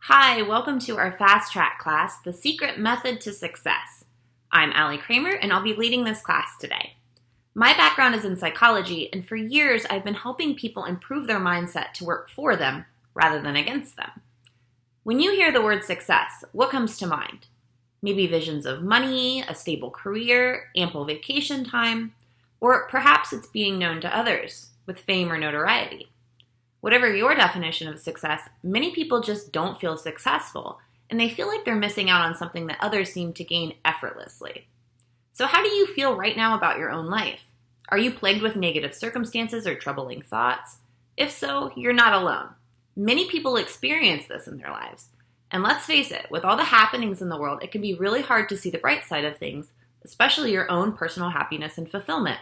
Hi, welcome to our Fast Track class, The Secret Method to Success. I'm Allie Kramer, and I'll be leading this class today. My background is in psychology, and for years I've been helping people improve their mindset to work for them rather than against them. When you hear the word success, what comes to mind? Maybe visions of money, a stable career, ample vacation time, or perhaps it's being known to others with fame or notoriety. Whatever your definition of success, many people just don't feel successful, and they feel like they're missing out on something that others seem to gain effortlessly. So how do you feel right now about your own life? Are you plagued with negative circumstances or troubling thoughts? If so, you're not alone. Many people experience this in their lives. And let's face it, with all the happenings in the world, it can be really hard to see the bright side of things, especially your own personal happiness and fulfillment,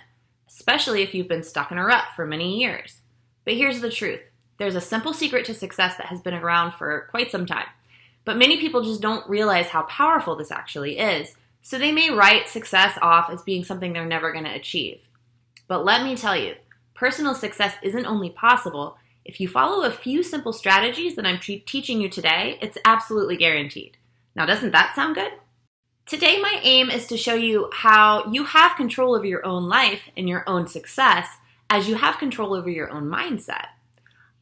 especially if you've been stuck in a rut for many years. But here's the truth. There's a simple secret to success that has been around for quite some time. But many people just don't realize how powerful this actually is, so they may write success off as being something they're never going to achieve. But let me tell you, personal success isn't only possible. If you follow a few simple strategies that I'm teaching you today, it's absolutely guaranteed. Now, doesn't that sound good? Today, my aim is to show you how you have control over your own life and your own success as you have control over your own mindset.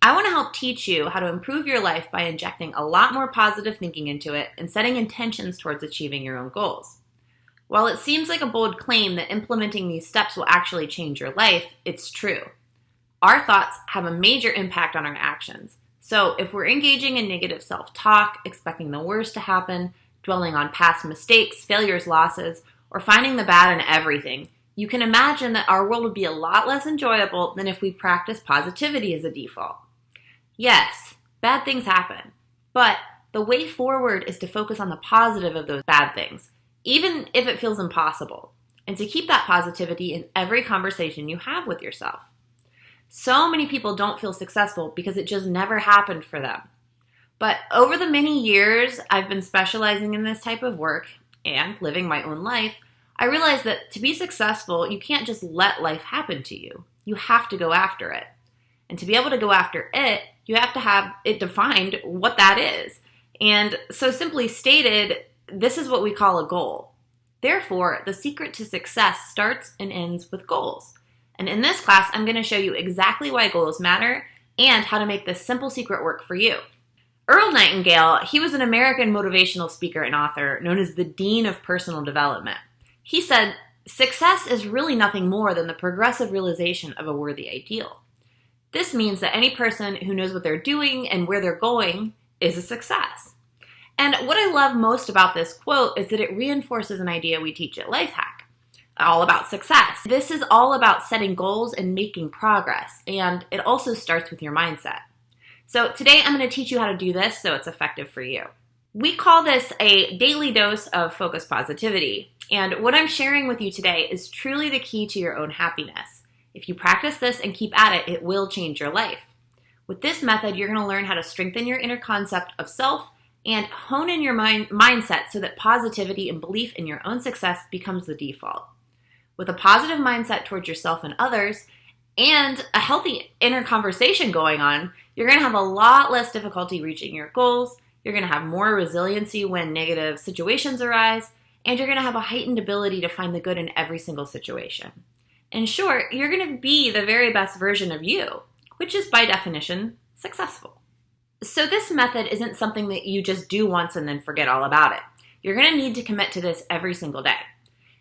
I want to help teach you how to improve your life by injecting a lot more positive thinking into it and setting intentions towards achieving your own goals. While it seems like a bold claim that implementing these steps will actually change your life, it's true. Our thoughts have a major impact on our actions. So if we're engaging in negative self-talk, expecting the worst to happen, dwelling on past mistakes, failures, losses, or finding the bad in everything, you can imagine that our world would be a lot less enjoyable than if we practice positivity as a default. Yes, bad things happen, but the way forward is to focus on the positive of those bad things, even if it feels impossible, and to keep that positivity in every conversation you have with yourself. So many people don't feel successful because it just never happened for them. But over the many years I've been specializing in this type of work and living my own life, I realized that to be successful, you can't just let life happen to you. You have to go after it. And to be able to go after it, you have to have it defined what that is. And so simply stated, this is what we call a goal. Therefore, the secret to success starts and ends with goals. And in this class, I'm going to show you exactly why goals matter and how to make this simple secret work for you. Earl Nightingale, he was an American motivational speaker and author known as the Dean of Personal Development. He said, "Success is really nothing more than the progressive realization of a worthy ideal." This means that any person who knows what they're doing and where they're going is a success. And what I love most about this quote is that it reinforces an idea we teach at Lifehack, all about success. This is all about setting goals and making progress, and it also starts with your mindset. So today I'm going to teach you how to do this so it's effective for you. We call this a daily dose of focused positivity, and what I'm sharing with you today is truly the key to your own happiness. If you practice this and keep at it, it will change your life. With this method, you're going to learn how to strengthen your inner concept of self and hone in your mindset so that positivity and belief in your own success becomes the default. With a positive mindset towards yourself and others, and a healthy inner conversation going on, you're going to have a lot less difficulty reaching your goals, you're going to have more resiliency when negative situations arise, and you're going to have a heightened ability to find the good in every single situation. In short, you're going to be the very best version of you, which is by definition successful. So this method isn't something that you just do once and then forget all about it. You're going to need to commit to this every single day.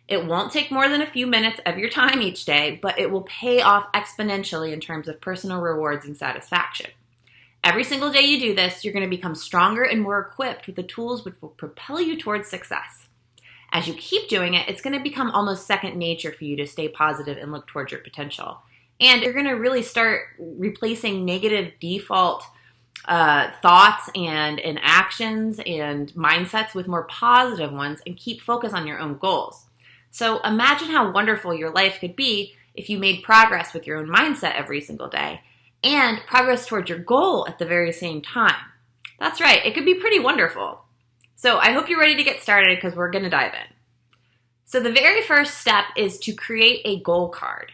It won't take more than a few minutes of your time each day, but it will pay off exponentially in terms of personal rewards and satisfaction. Every single day you do this, you're going to become stronger and more equipped with the tools which will propel you towards success. As you keep doing it, it's going to become almost second nature for you to stay positive and look towards your potential. And you're going to really start replacing negative default thoughts and actions and mindsets with more positive ones and keep focus on your own goals. So imagine how wonderful your life could be if you made progress with your own mindset every single day and progress towards your goal at the very same time. That's right, it could be pretty wonderful. So I hope you're ready to get started because we're going to dive in. So the very first step is to create a goal card.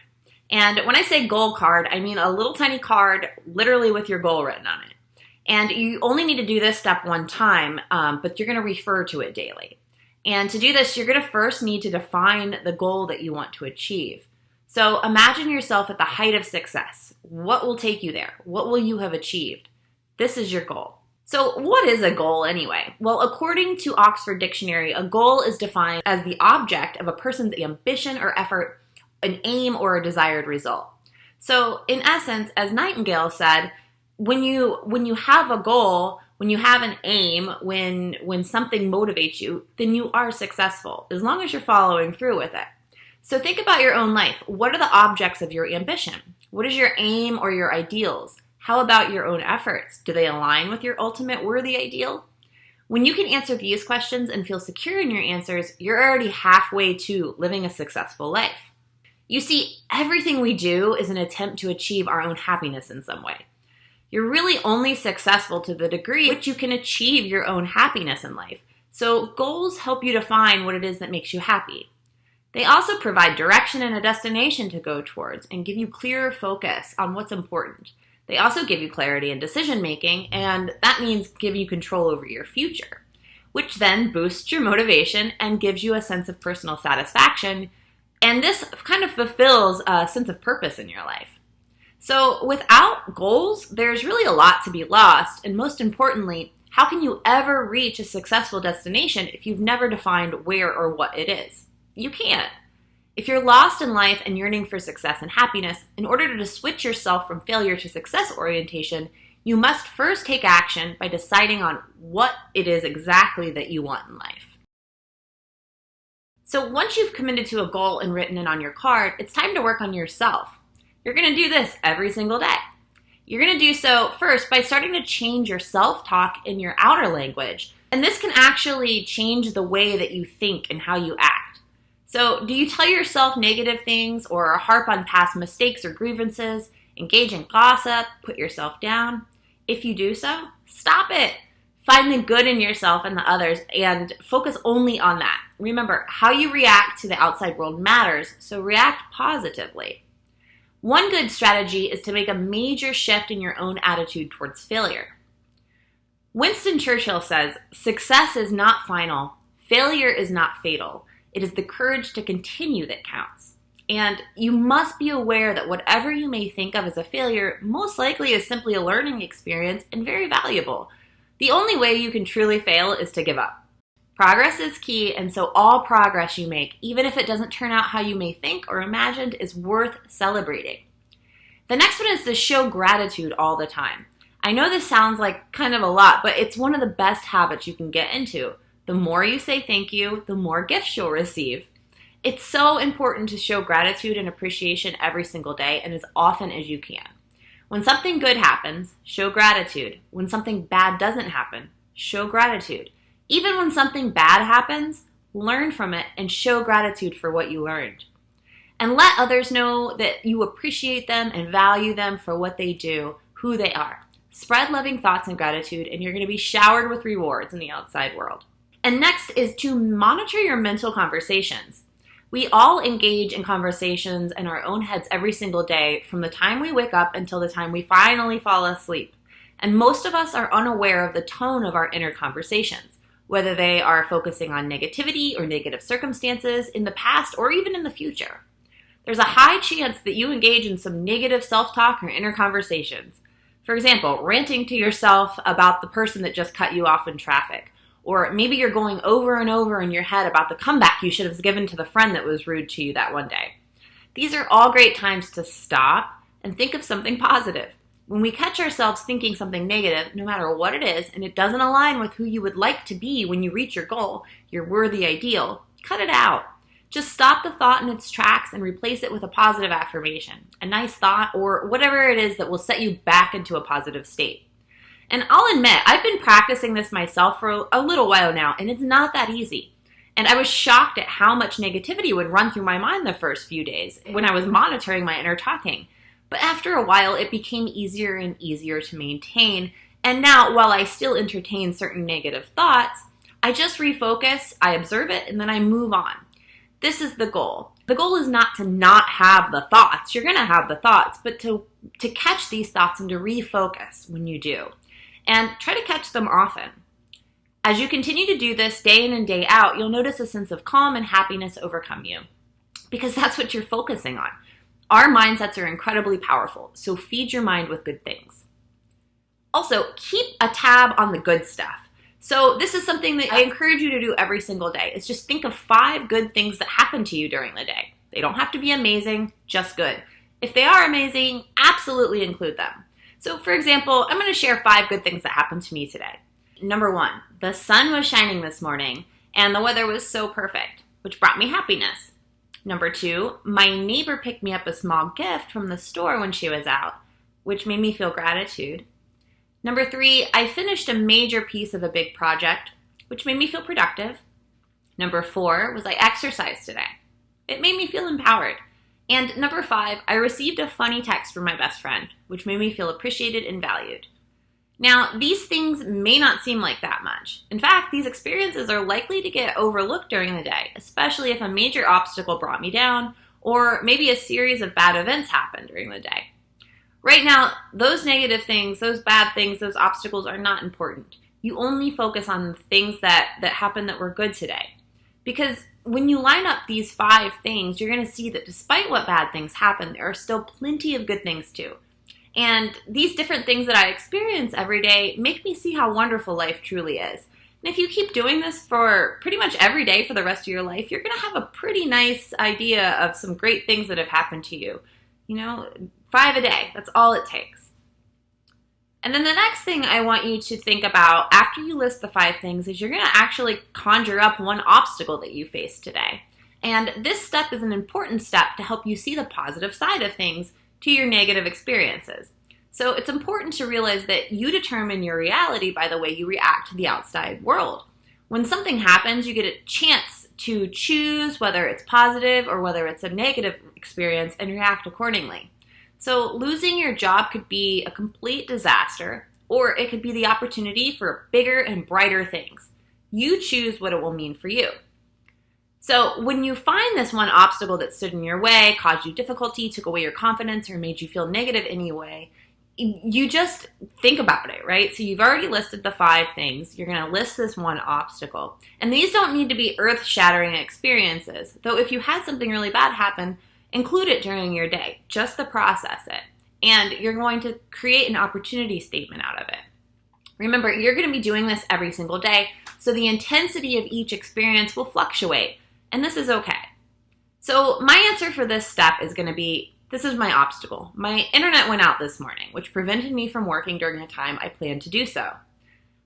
And when I say goal card, I mean a little tiny card literally with your goal written on it. And you only need to do this step one time, but you're going to refer to it daily. And to do this, you're going to first need to define the goal that you want to achieve. So imagine yourself at the height of success. What will take you there? What will you have achieved? This is your goal. So what is a goal anyway? Well, according to Oxford Dictionary, a goal is defined as the object of a person's ambition or effort, an aim or a desired result. So in essence, as Nightingale said, when you have a goal, when you have an aim, when something motivates you, then you are successful, as long as you're following through with it. So think about your own life. What are the objects of your ambition? What is your aim or your ideals? How about your own efforts? Do they align with your ultimate worthy ideal? When you can answer these questions and feel secure in your answers, you're already halfway to living a successful life. You see, everything we do is an attempt to achieve our own happiness in some way. You're really only successful to the degree which you can achieve your own happiness in life. So goals help you define what it is that makes you happy. They also provide direction and a destination to go towards and give you clearer focus on what's important. They also give you clarity in decision making, and that means give you control over your future, which then boosts your motivation and gives you a sense of personal satisfaction. And this kind of fulfills a sense of purpose in your life. So without goals, there's really a lot to be lost. And most importantly, how can you ever reach a successful destination if you've never defined where or what it is? You can't. If you're lost in life and yearning for success and happiness, in order to switch yourself from failure to success orientation, you must first take action by deciding on what it is exactly that you want in life. So once you've committed to a goal and written it on your card, it's time to work on yourself. You're going to do this every single day. You're going to do so first by starting to change your self-talk in your outer language. And this can actually change the way that you think and how you act. So do you tell yourself negative things or harp on past mistakes or grievances, engage in gossip, put yourself down? If you do so, stop it. Find the good in yourself and the others and focus only on that. Remember, how you react to the outside world matters, so react positively. One good strategy is to make a major shift in your own attitude towards failure. Winston Churchill says, "Success is not final. Failure is not fatal. It is the courage to continue that counts." And you must be aware that whatever you may think of as a failure most likely is simply a learning experience and very valuable. The only way you can truly fail is to give up. Progress is key, and so all progress you make, even if it doesn't turn out how you may think or imagined, is worth celebrating. The next one is to show gratitude all the time. I know this sounds like kind of a lot, but it's one of the best habits you can get into. The more you say thank you, the more gifts you'll receive. It's so important to show gratitude and appreciation every single day and as often as you can. When something good happens, show gratitude. When something bad doesn't happen, show gratitude. Even when something bad happens, learn from it and show gratitude for what you learned. And let others know that you appreciate them and value them for what they do, who they are. Spread loving thoughts and gratitude, and you're going to be showered with rewards in the outside world. And next is to monitor your mental conversations. We all engage in conversations in our own heads every single day, from the time we wake up until the time we finally fall asleep. And most of us are unaware of the tone of our inner conversations, whether they are focusing on negativity or negative circumstances in the past or even in the future. There's a high chance that you engage in some negative self-talk or inner conversations. For example, ranting to yourself about the person that just cut you off in traffic. Or maybe you're going over and over in your head about the comeback you should have given to the friend that was rude to you that one day. These are all great times to stop and think of something positive. When we catch ourselves thinking something negative, no matter what it is, and it doesn't align with who you would like to be when you reach your goal, your worthy ideal, cut it out. Just stop the thought in its tracks and replace it with a positive affirmation, a nice thought, or whatever it is that will set you back into a positive state. And I'll admit, I've been practicing this myself for a little while now, and it's not that easy. And I was shocked at how much negativity would run through my mind the first few days when I was monitoring my inner talking. But after a while, it became easier and easier to maintain. And now, while I still entertain certain negative thoughts, I just refocus, I observe it, and then I move on. This is the goal. The goal is not to not have the thoughts. You're going to have the thoughts, but to catch these thoughts and to refocus when you do. and try to catch them often. As you continue to do this day in and day out, you'll notice a sense of calm and happiness overcome you, because that's what you're focusing on. Our mindsets are incredibly powerful, so feed your mind with good things. Also, keep a tab on the good stuff. So this is something that I encourage you to do every single day. It's just think of 5 good things that happen to you during the day. They don't have to be amazing, just good. If they are amazing, absolutely include them. So for example, I'm going to share 5 good things that happened to me today. Number 1, the sun was shining this morning and the weather was so perfect, which brought me happiness. Number 2, my neighbor picked me up a small gift from the store when she was out, which made me feel gratitude. Number 3, I finished a major piece of a big project, which made me feel productive. Number 4 was I exercised today. It made me feel empowered. And number 5, I received a funny text from my best friend, which made me feel appreciated and valued. Now, these things may not seem like that much. In fact, these experiences are likely to get overlooked during the day, especially if a major obstacle brought me down, or maybe a series of bad events happened during the day. Right now, those negative things, those bad things, those obstacles are not important. You only focus on the things that happened that were good today. Because when you line up these 5 things, you're going to see that despite what bad things happen, there are still plenty of good things too. And these different things that I experience every day make me see how wonderful life truly is. And if you keep doing this for pretty much every day for the rest of your life, you're going to have a pretty nice idea of some great things that have happened to you. 5 a day, that's all it takes. And then the next thing I want you to think about after you list the 5 things is you're going to actually conjure up one obstacle that you faced today. And this step is an important step to help you see the positive side of things to your negative experiences. So it's important to realize that you determine your reality by the way you react to the outside world. When something happens, you get a chance to choose whether it's positive or whether it's a negative experience and react accordingly. So losing your job could be a complete disaster, or it could be the opportunity for bigger and brighter things. You choose what it will mean for you. So when you find this one obstacle that stood in your way, caused you difficulty, took away your confidence, or made you feel negative anyway, you just think about it, right? So you've already listed the 5 things. You're going to list this one obstacle. And these don't need to be earth-shattering experiences, though if you had something really bad happen, include it during your day, just to process it. And you're going to create an opportunity statement out of it. Remember, you're going to be doing this every single day, so the intensity of each experience will fluctuate. And this is okay. So my answer for this step is going to be, this is my obstacle. My internet went out this morning, which prevented me from working during the time I planned to do so.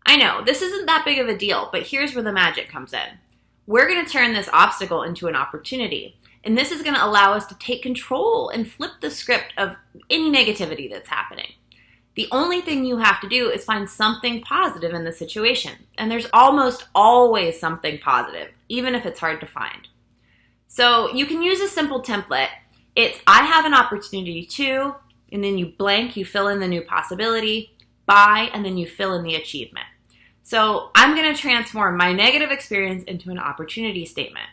I know, this isn't that big of a deal, but here's where the magic comes in. We're going to turn this obstacle into an opportunity. And this is going to allow us to take control and flip the script of any negativity that's happening. The only thing you have to do is find something positive in the situation. And there's almost always something positive, even if it's hard to find. So you can use a simple template. It's, I have an opportunity to, and then you blank, you fill in the new possibility, by, and then you fill in the achievement. So I'm going to transform my negative experience into an opportunity statement.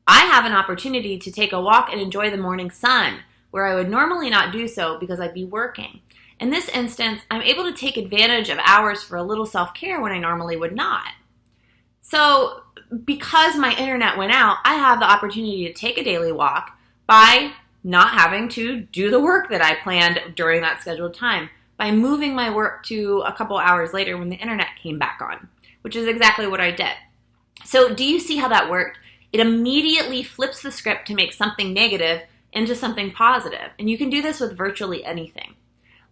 I have an opportunity to take a walk and enjoy the morning sun, where I would normally not do so because I'd be working. In this instance, I'm able to take advantage of hours for a little self-care when I normally would not. So because my internet went out, I have the opportunity to take a daily walk by not having to do the work that I planned during that scheduled time, by moving my work to a couple hours later when the internet came back on, which is exactly what I did. So do you see how that worked? It immediately flips the script to make something negative into something positive. And you can do this with virtually anything.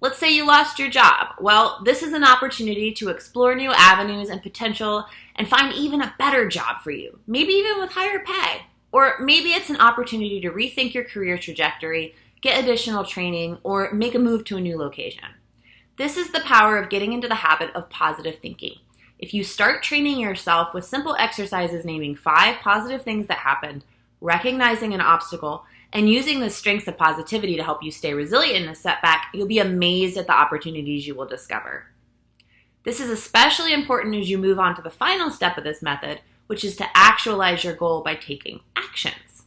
Let's say you lost your job. Well, this is an opportunity to explore new avenues and potential and find even a better job for you, maybe even with higher pay. Or maybe it's an opportunity to rethink your career trajectory, get additional training, or make a move to a new location. This is the power of getting into the habit of positive thinking. If you start training yourself with simple exercises naming 5 positive things that happened, recognizing an obstacle, and using the strengths of positivity to help you stay resilient in a setback, you'll be amazed at the opportunities you will discover. This is especially important as you move on to the final step of this method, which is to actualize your goal by taking actions.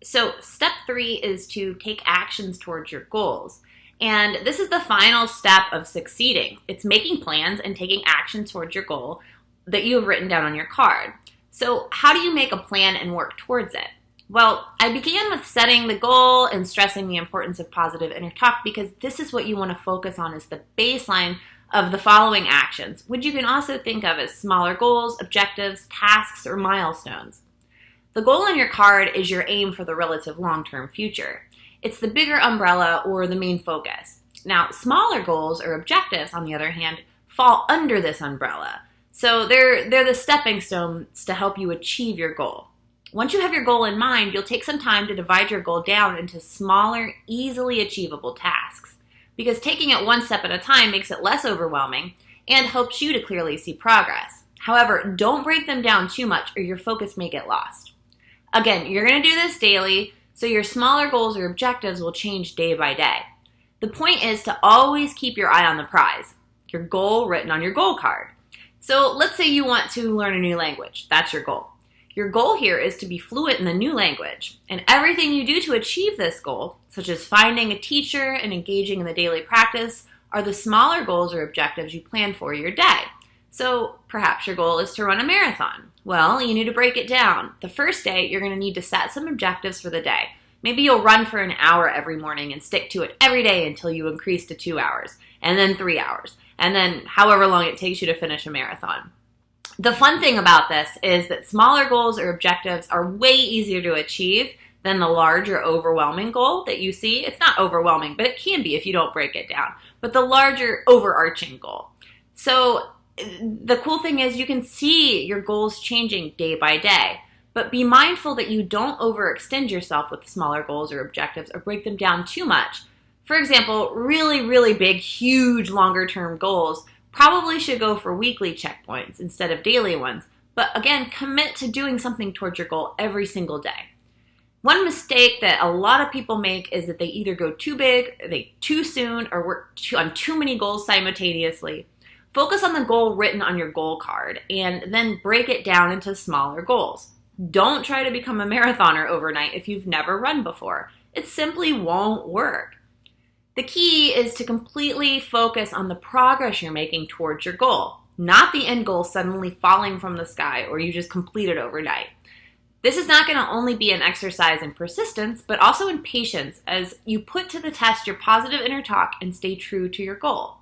So step 3 is to take actions towards your goals. And this is the final step of succeeding. It's making plans and taking action towards your goal that you have written down on your card. So how do you make a plan and work towards it? Well, I began with setting the goal and stressing the importance of positive inner talk because this is what you want to focus on as the baseline of the following actions, which you can also think of as smaller goals, objectives, tasks, or milestones. The goal on your card is your aim for the relative long-term future. It's the bigger umbrella or the main focus. Now, smaller goals or objectives, on the other hand, fall under this umbrella. So they're the stepping stones to help you achieve your goal. Once you have your goal in mind, you'll take some time to divide your goal down into smaller, easily achievable tasks. Because taking it one step at a time makes it less overwhelming and helps you to clearly see progress. However, don't break them down too much or your focus may get lost. Again, you're going to do this daily, so your smaller goals or objectives will change day by day. The point is to always keep your eye on the prize, your goal written on your goal card. So let's say you want to learn a new language. That's your goal. Your goal here is to be fluent in the new language, and everything you do to achieve this goal, such as finding a teacher and engaging in the daily practice, are the smaller goals or objectives you plan for your day. So perhaps your goal is to run a marathon. Well, you need to break it down. The first day, you're going to need to set some objectives for the day. Maybe you'll run for an hour every morning and stick to it every day until you increase to 2 hours, and then 3 hours, and then however long it takes you to finish a marathon. The fun thing about this is that smaller goals or objectives are way easier to achieve than the larger overwhelming goal that you see. It's not overwhelming, but it can be if you don't break it down. But the larger overarching goal. So the cool thing is you can see your goals changing day by day. But be mindful that you don't overextend yourself with smaller goals or objectives or break them down too much. For example, really, really big, huge, longer-term goals probably should go for weekly checkpoints instead of daily ones. But again, commit to doing something towards your goal every single day. One mistake that a lot of people make is that they either go too big, they too soon, or work on too many goals simultaneously. Focus on the goal written on your goal card and then break it down into smaller goals. Don't try to become a marathoner overnight if you've never run before. It simply won't work. The key is to completely focus on the progress you're making towards your goal, not the end goal suddenly falling from the sky or you just complete it overnight. This is not going to only be an exercise in persistence, but also in patience as you put to the test your positive inner talk and stay true to your goal.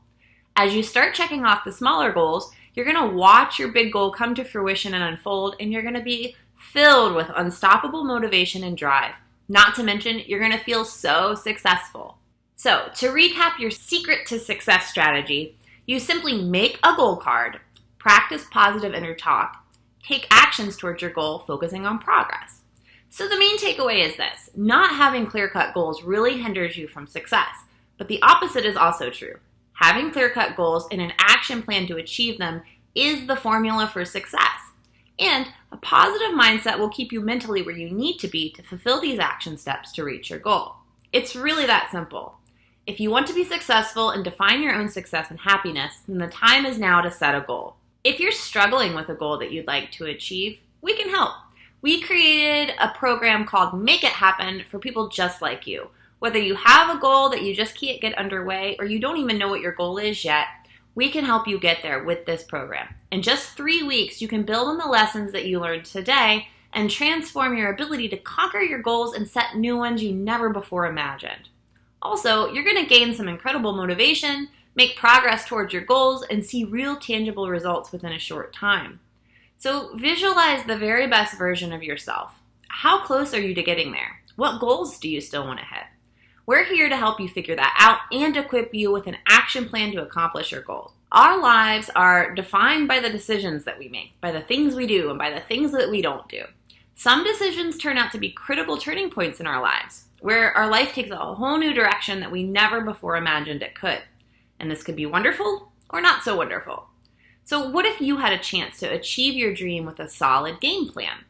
As you start checking off the smaller goals, you're going to watch your big goal come to fruition and unfold, and you're going to be filled with unstoppable motivation and drive. Not to mention, you're going to feel so successful. So, to recap your secret to success strategy, you simply make a goal card, practice positive inner talk, take actions towards your goal, focusing on progress. So the main takeaway is this: not having clear-cut goals really hinders you from success, but the opposite is also true. Having clear-cut goals and an action plan to achieve them is the formula for success. And a positive mindset will keep you mentally where you need to be to fulfill these action steps to reach your goal. It's really that simple. If you want to be successful and define your own success and happiness, then the time is now to set a goal. If you're struggling with a goal that you'd like to achieve, we can help. We created a program called Make It Happen for people just like you. Whether you have a goal that you just can't get underway or you don't even know what your goal is yet, we can help you get there with this program. In just 3 weeks, you can build on the lessons that you learned today and transform your ability to conquer your goals and set new ones you never before imagined. Also, you're going to gain some incredible motivation, make progress towards your goals, and see real tangible results within a short time. So visualize the very best version of yourself. How close are you to getting there? What goals do you still want to hit? We're here to help you figure that out and equip you with an action plan to accomplish your goals. Our lives are defined by the decisions that we make, by the things we do, and by the things that we don't do. Some decisions turn out to be critical turning points in our lives, where our life takes a whole new direction that we never before imagined it could. And this could be wonderful or not so wonderful. So what if you had a chance to achieve your dream with a solid game plan?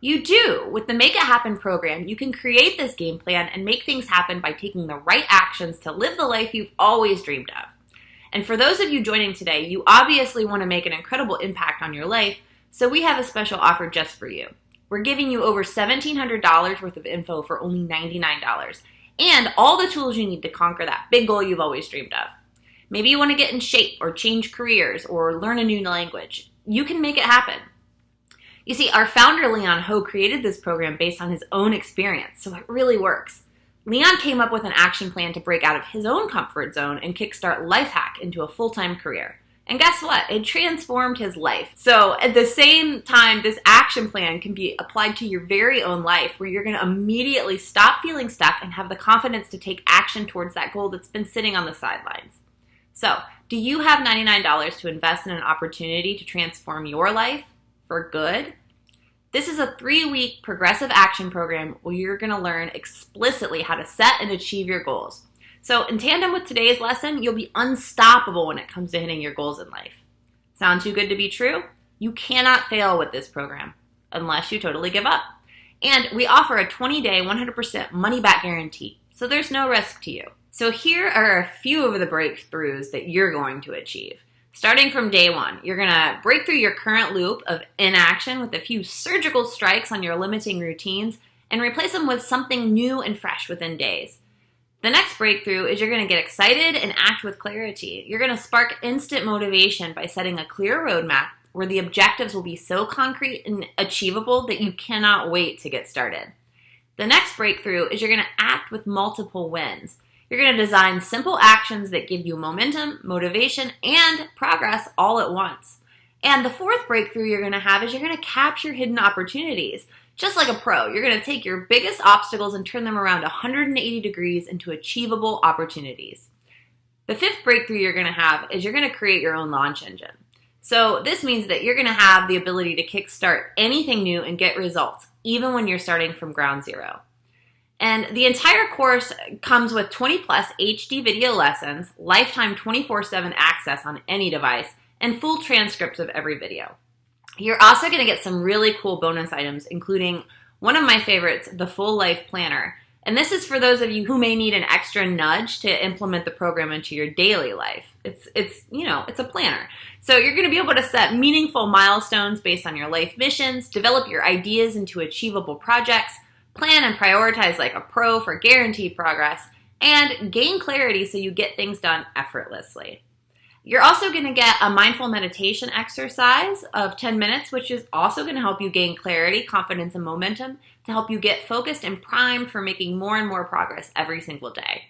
You do. With the Make It Happen program, you can create this game plan and make things happen by taking the right actions to live the life you've always dreamed of. And for those of you joining today, you obviously want to make an incredible impact on your life, so we have a special offer just for you. We're giving you over $1,700 worth of info for only $99. and all the tools you need to conquer that big goal you've always dreamed of. Maybe you want to get in shape or change careers or learn a new language. You can make it happen. You see, our founder, Leon Ho, created this program based on his own experience, so it really works. Leon came up with an action plan to break out of his own comfort zone and kickstart Lifehack into a full-time career. And guess what? It transformed his life. So at the same time, this action plan can be applied to your very own life, where you're going to immediately stop feeling stuck and have the confidence to take action towards that goal that's been sitting on the sidelines. So, do you have $99 to invest in an opportunity to transform your life for good? This is a 3-week progressive action program where you're going to learn explicitly how to set and achieve your goals. So in tandem with today's lesson, you'll be unstoppable when it comes to hitting your goals in life. Sound too good to be true? You cannot fail with this program unless you totally give up. And we offer a 20-day, 100% money-back guarantee, so there's no risk to you. So here are a few of the breakthroughs that you're going to achieve. Starting from day 1, you're going to break through your current loop of inaction with a few surgical strikes on your limiting routines and replace them with something new and fresh within days. The next breakthrough is you're going to get excited and act with clarity. You're going to spark instant motivation by setting a clear roadmap where the objectives will be so concrete and achievable that you cannot wait to get started. The next breakthrough is you're going to act with multiple wins. You're going to design simple actions that give you momentum, motivation, and progress all at once. And the fourth breakthrough you're going to have is you're going to capture hidden opportunities. Just like a pro, you're going to take your biggest obstacles and turn them around 180 degrees into achievable opportunities. The fifth breakthrough you're going to have is you're going to create your own launch engine. So this means that you're going to have the ability to kickstart anything new and get results, even when you're starting from ground zero. And the entire course comes with 20 plus HD video lessons, lifetime 24/7 access on any device, and full transcripts of every video. You're also going to get some really cool bonus items, including one of my favorites, the Full Life Planner. And this is for those of you who may need an extra nudge to implement the program into your daily life. It's a planner. So you're going to be able to set meaningful milestones based on your life missions, develop your ideas into achievable projects, plan and prioritize like a pro for guaranteed progress, and gain clarity so you get things done effortlessly. You're also going to get a mindful meditation exercise of 10 minutes, which is also going to help you gain clarity, confidence, and momentum to help you get focused and primed for making more and more progress every single day.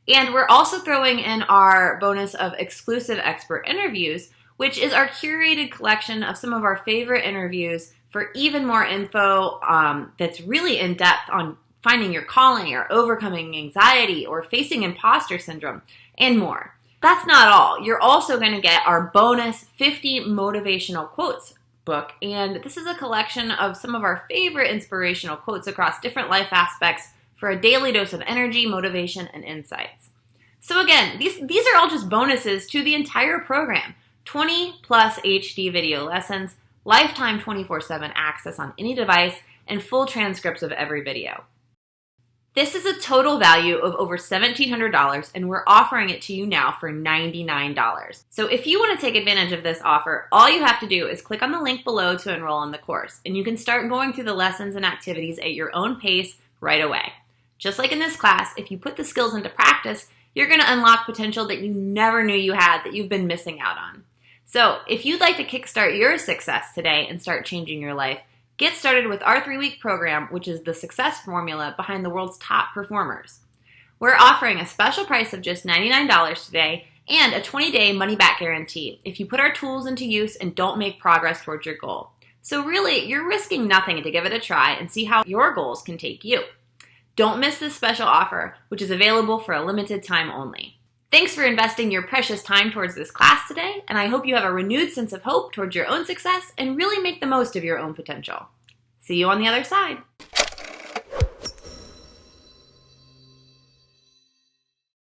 And we're also throwing in our bonus of exclusive expert interviews, which is our curated collection of some of our favorite interviews for even more info that's really in depth on finding your calling or overcoming anxiety or facing imposter syndrome and more. That's not all. You're also going to get our bonus 50 motivational quotes book, and this is a collection of some of our favorite inspirational quotes across different life aspects for a daily dose of energy, motivation, and insights. So again, these are all just bonuses to the entire program. 20 plus HD video lessons, lifetime 24/7 access on any device, and full transcripts of every video. This is a total value of over $1,700, and we're offering it to you now for $99. So if you want to take advantage of this offer, all you have to do is click on the link below to enroll in the course, and you can start going through the lessons and activities at your own pace right away. Just like in this class, if you put the skills into practice, you're going to unlock potential that you never knew you had that you've been missing out on. So if you'd like to kickstart your success today and start changing your life, get started with our 3-week program, which is the success formula behind the world's top performers. We're offering a special price of just $99 today and a 20-day money-back guarantee if you put our tools into use and don't make progress towards your goal. So really, you're risking nothing to give it a try and see how your goals can take you. Don't miss this special offer, which is available for a limited time only. Thanks for investing your precious time towards this class today, and I hope you have a renewed sense of hope towards your own success and really make the most of your own potential. See you on the other side.